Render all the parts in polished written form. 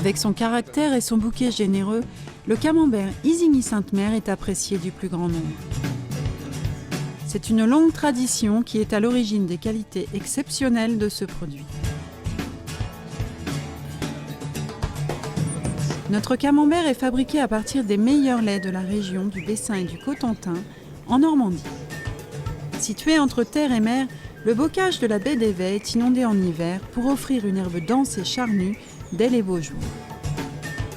Avec son caractère et son bouquet généreux, le camembert Isigny-Sainte-Mère est apprécié du plus grand nombre. C'est une longue tradition qui est à l'origine des qualités exceptionnelles de ce produit. Notre camembert est fabriqué à partir des meilleurs laits de la région du Bessin et du Cotentin, en Normandie. Situé entre terre et mer, le bocage de la baie d'Évey est inondé en hiver pour offrir une herbe dense et charnue dès les beaux jours.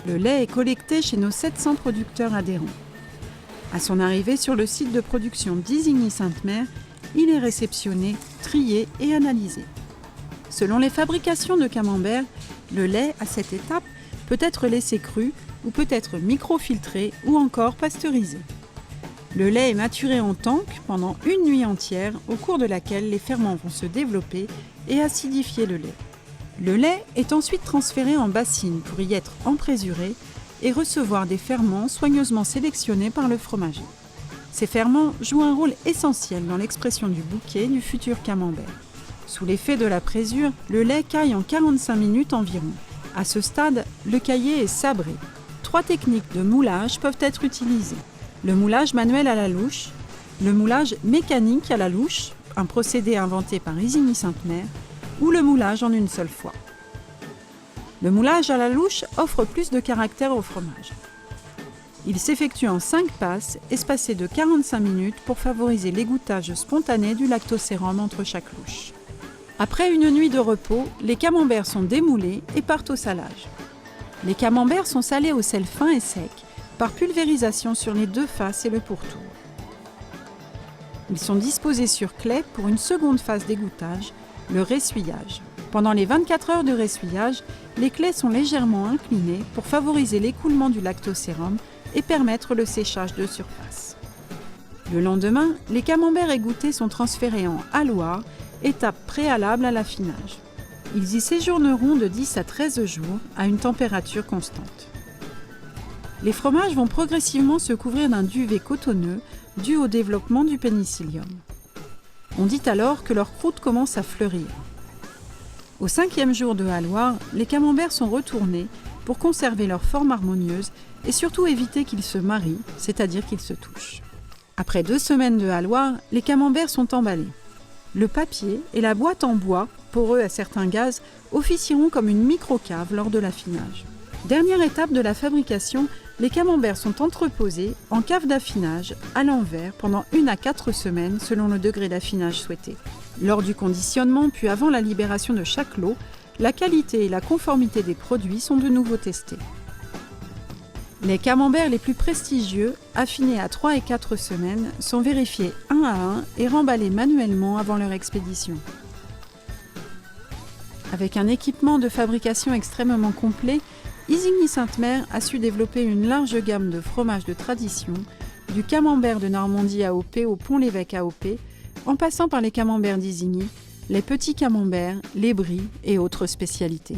Le lait est collecté chez nos 700 producteurs adhérents. À son arrivée sur le site de production d'Isigny-Sainte-Mère, il est réceptionné, trié et analysé. Selon les fabrications de camembert, le lait, à cette étape, peut être laissé cru ou peut être microfiltré ou encore pasteurisé. Le lait est maturé en tank pendant une nuit entière au cours de laquelle les ferments vont se développer et acidifier le lait. Le lait est ensuite transféré en bassine pour y être emprésuré et recevoir des ferments soigneusement sélectionnés par le fromager. Ces ferments jouent un rôle essentiel dans l'expression du bouquet du futur camembert. Sous l'effet de la présure, le lait caille en 45 minutes environ. À ce stade, le caillé est sabré. 3 techniques de moulage peuvent être utilisées. Le moulage manuel à la louche, le moulage mécanique à la louche, un procédé inventé par Isigny-Sainte-Mère, ou le moulage en une seule fois. Le moulage à la louche offre plus de caractère au fromage. Il s'effectue en 5 passes, espacées de 45 minutes pour favoriser l'égouttage spontané du lactosérum entre chaque louche. Après une nuit de repos, les camemberts sont démoulés et partent au salage. Les camemberts sont salés au sel fin et sec, par pulvérisation sur les 2 faces et le pourtour. Ils sont disposés sur clé pour une seconde phase d'égouttage, le ressuyage. Pendant les 24 heures de ressuyage, les clés sont légèrement inclinées pour favoriser l'écoulement du lactosérum et permettre le séchage de surface. Le lendemain, les camemberts égouttés sont transférés en halloir, étape préalable à l'affinage. Ils y séjourneront de 10 à 13 jours à une température constante. Les fromages vont progressivement se couvrir d'un duvet cotonneux dû au développement du pénicillium. On dit alors que leur croûte commence à fleurir. Au 5e jour de halloir, les camemberts sont retournés pour conserver leur forme harmonieuse et surtout éviter qu'ils se marient, c'est-à-dire qu'ils se touchent. Après 2 semaines de halloir, les camemberts sont emballés. Le papier et la boîte en bois, poreux à certains gaz, officieront comme une microcave lors de l'affinage. Dernière étape de la fabrication, les camemberts sont entreposés en cave d'affinage à l'envers pendant 1 à 4 semaines selon le degré d'affinage souhaité. Lors du conditionnement puis avant la libération de chaque lot, la qualité et la conformité des produits sont de nouveau testées. Les camemberts les plus prestigieux, affinés à 3 et 4 semaines, sont vérifiés 1 à 1 et remballés manuellement avant leur expédition. Avec un équipement de fabrication extrêmement complet, Isigny-Sainte-Mère a su développer une large gamme de fromages de tradition, du camembert de Normandie AOP au Pont-l'Évêque AOP, en passant par les camemberts d'Isigny, les petits camemberts, les brie et autres spécialités.